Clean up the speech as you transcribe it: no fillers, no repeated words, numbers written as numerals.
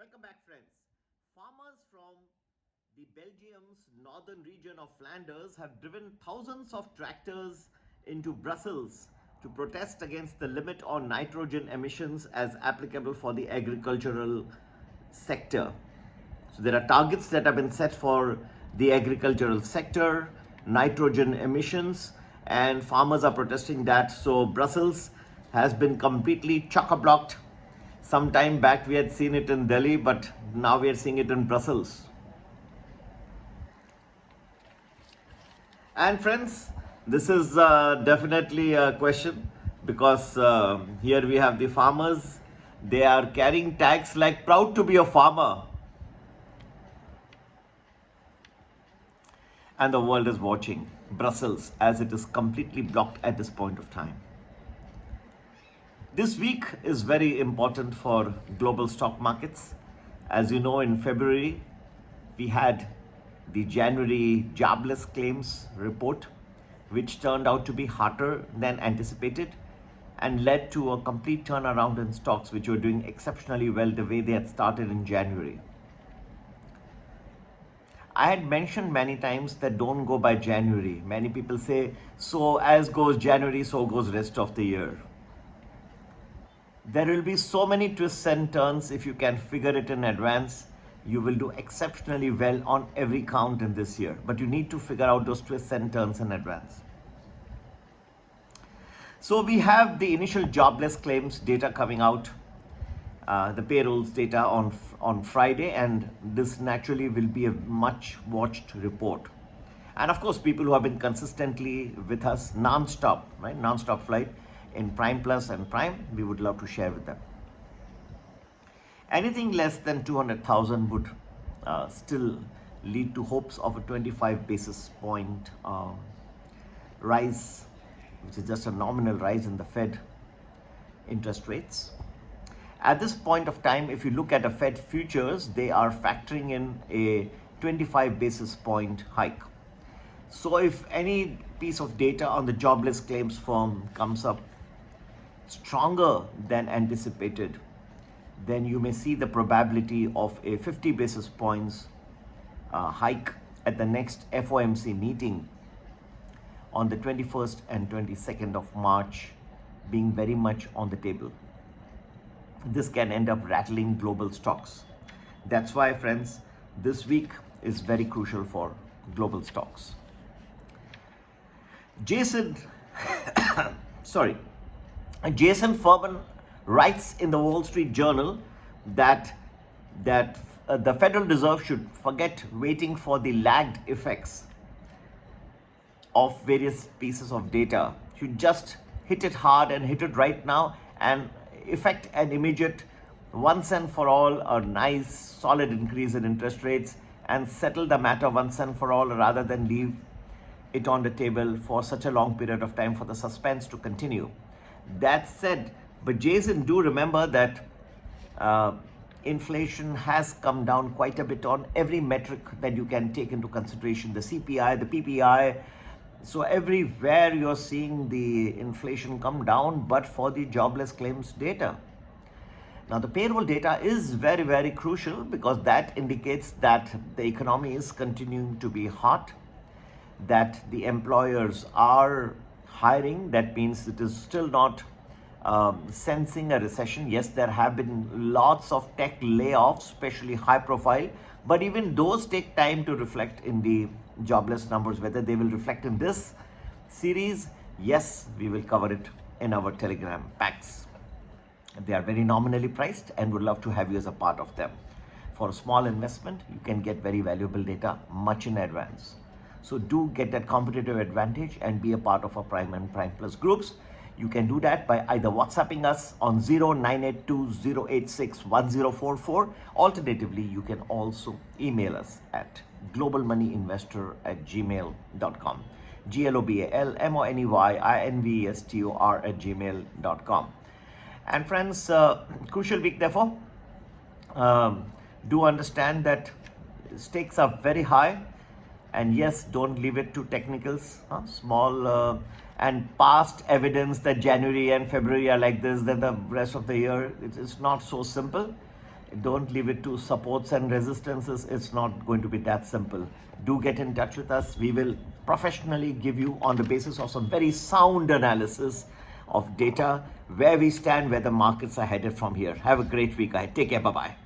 Welcome back, friends. Farmers from the Belgium's northern region of Flanders have driven thousands of tractors into Brussels to protest against the limit on nitrogen emissions as applicable for the agricultural sector. So there are targets that have been set for the agricultural sector, nitrogen emissions, and farmers are protesting that. So Brussels has been completely chock-a-blocked. Some time back we had seen it in Delhi, but now we are seeing it in Brussels. And friends, this is definitely a question because here we have the farmers. They are carrying tags like proud to be a farmer. And the world is watching Brussels as it is completely blocked at this point of time. This week is very important for global stock markets. As you know, in February, we had the January jobless claims report, which turned out to be hotter than anticipated and led to a complete turnaround in stocks, which were doing exceptionally well the way they had started in January. I had mentioned many times that don't go by January. Many people say, so as goes January, so goes rest of the year. There will be so many twists and turns. If you can figure it in advance, you will do exceptionally well on every count in this year. But you need to figure out those twists and turns in advance. So we have the initial jobless claims data coming out, the payrolls data on Friday, and this naturally will be a much watched report. And of course, people who have been consistently with us non-stop, right, non-stop flight in Prime Plus and Prime, we would love to share with them. Anything less than 200,000 would still lead to hopes of a 25 basis point rise, which is just a nominal rise in the Fed interest rates. At this point of time, if you look at the Fed futures, they are factoring in a 25 basis point hike. So if any piece of data on the jobless claims firm comes up stronger than anticipated, then you may see the probability of a 50 basis points hike at the next FOMC meeting on the 21st and 22nd of March being very much on the table. This can end up rattling global stocks. That's why, friends, this week is very crucial for global stocks. Jason Furman writes in the Wall Street Journal that the Federal Reserve should forget waiting for the lagged effects of various pieces of data. Should just hit it hard and hit it right now and effect an immediate, once and for all, a nice solid increase in interest rates and settle the matter once and for all, rather than leave it on the table for such a long period of time for the suspense to continue. That said, but Jason, do remember that inflation has come down quite a bit on every metric that you can take into consideration, the CPI, the PPI. So everywhere you're seeing the inflation come down, but for the jobless claims data. Now the payroll data is very, very crucial because that indicates that the economy is continuing to be hot, that the employers are hiring. That means it is still not sensing a recession. Yes, there have been lots of tech layoffs, especially high profile, but even those take time to reflect in the jobless numbers. Whether they will reflect in this series, yes, we will cover it in our Telegram packs. They are very nominally priced and would love to have you as a part of them. For a small investment, you can get very valuable data much in advance. So do get that competitive advantage and be a part of our Prime and Prime Plus groups. You can do that by either WhatsApping us on 0982-086-1044. Alternatively, you can also email us at globalmoneyinvestor@gmail.com. globalmoneyinvestor@gmail.com. And friends, crucial week therefore. Do understand that stakes are very high. And yes, don't leave it to technicals, small and past evidence that January and February are like this, then the rest of the year, it's not so simple. Don't leave it to supports and resistances. It's not going to be that simple. Do get in touch with us. We will professionally give you, on the basis of some very sound analysis of data, where we stand, where the markets are headed from here. Have a great week ahead. Take care. Bye-bye.